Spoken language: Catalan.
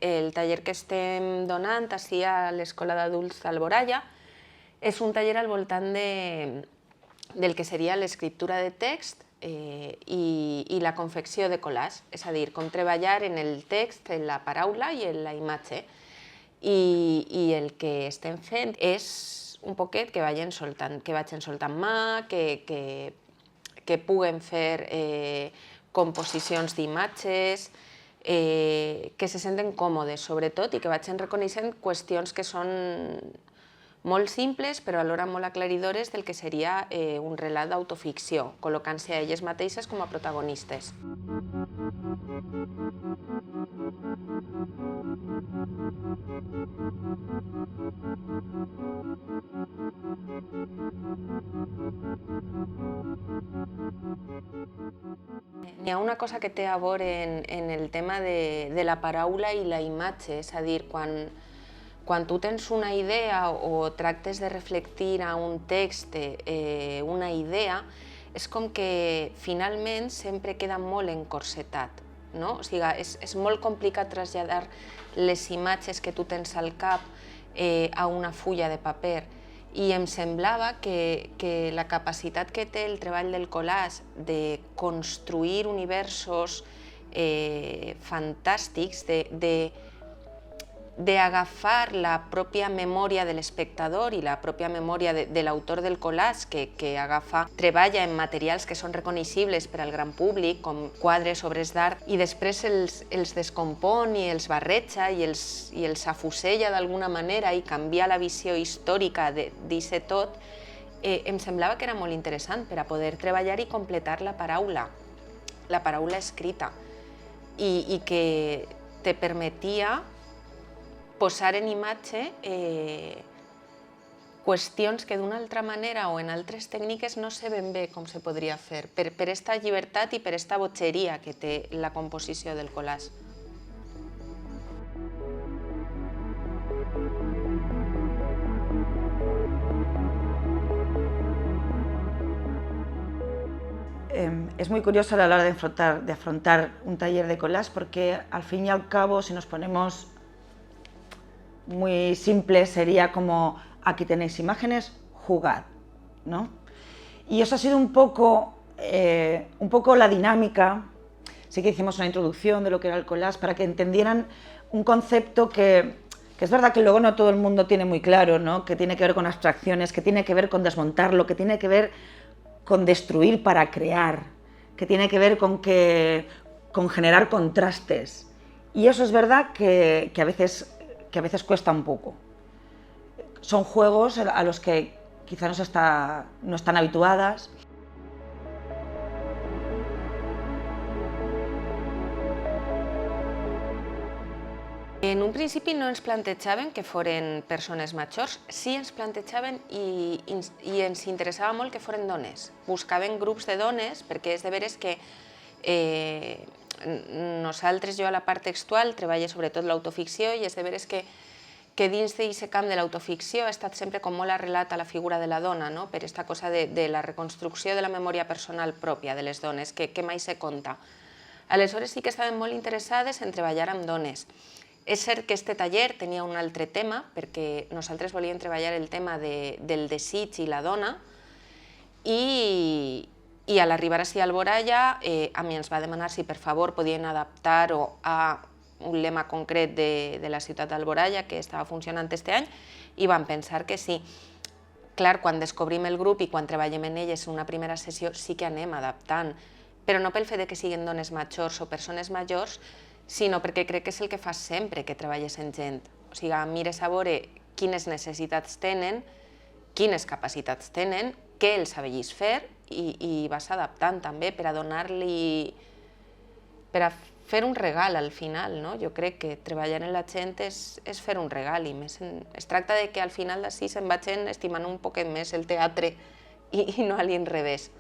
El taller que estem donant ací a l'Escola d'Adults d'Alboraya és un taller al voltant del que seria l'escriptura de text i la confecció de collage, és a dir, com treballar en el text, en la paraula i en la imatge. I el que estem fent és un poquet que vagin soltant mà, que puguen fer composicions d'imatges, que se senten còmodes, sobretot, i que vagin reconeixent qüestions que són molt simples, però alhora molt aclaridores del que seria un relat d'autoficció, col·locant-se a elles mateixes com a protagonistes. N'hi ha una cosa que té a veure en el tema de la paraula i la imatge, és a dir, quan tu tens una idea o tractes de reflectir a un text una idea, és com que finalment sempre queda molt encorsetat, no? O sigui, és molt complicat traslladar les imatges que tu tens al cap a una fulla de paper. I em semblava que la capacitat que té el treball del collage de construir universos fantàstics, d'agafar la pròpia memòria de l'espectador i la pròpia memòria de l'autor del collage, que treballa en materials que són reconeixibles per al gran públic, com quadres, obres d'art, i després els descompon i els barreja i els afusella d'alguna manera i canvia la visió històrica d'aquest tot, em semblava que era molt interessant per a poder treballar i completar la paraula escrita, i que te permetia posar en imatge qüestions que d'una altra manera o en altres tècniques no sé ben bé com se podria fer, per aquesta llibertat i per aquesta botxeria que té la composició del collage. Es muy curioso a la hora de afrontar un taller de collage porque al fin y al cabo, si nos ponemos muy simple, sería como aquí tenéis imágenes, jugad, ¿no? Y eso ha sido un poco la dinámica. Sí que hicimos una introducción de lo que era el collage para que entendieran un concepto que es verdad que luego no todo el mundo tiene muy claro, ¿no? Que tiene que ver con abstracciones, que tiene que ver con desmontarlo, que tiene que ver con destruir para crear, que tiene que ver con generar contrastes. Y eso es verdad que a veces cuesta un poco. Son juegos a los que quizá no están habituadas. En un principi no ens plantejaven que foren persones majors, sí ens plantejaven i ens interessava molt que foren dones. Buscaven grups de dones perquè és de veres que nosaltres, jo a la part textual, treballo sobretot l'autoficció i és de veres que dins d'aquest camp de l'autoficció ha estat sempre com molt arrelat a la figura de la dona, per aquesta cosa de la reconstrucció de la memòria personal pròpia de les dones, que mai se conta. Aleshores sí que estaven molt interessades en treballar amb dones. És cert que aquest taller tenia un altre tema, perquè nosaltres volíem treballar el tema del desig i la dona, i a l'arribar ací a Alboraya a mi ens va demanar si per favor podien adaptar-ho a un lema concret de la ciutat d'Alboraya que estava funcionant aquest any, i vam pensar que sí. Clar, quan descobrim el grup i quan treballem en elles en una primera sessió sí que anem adaptant, però no pel fet que siguin dones majors o persones majors, sinó perquè crec que és el que fas sempre que treballes amb gent. O sigui, mires a veure quines necessitats tenen, quines capacitats tenen, què els sabellis fer i vas adaptant també per a donar-li, per a fer un regal al final. Jo crec que treballar amb la gent és fer un regal i es tracta que al final d'ací se'n vagin estimant un poquet més el teatre i no a l'inrevés.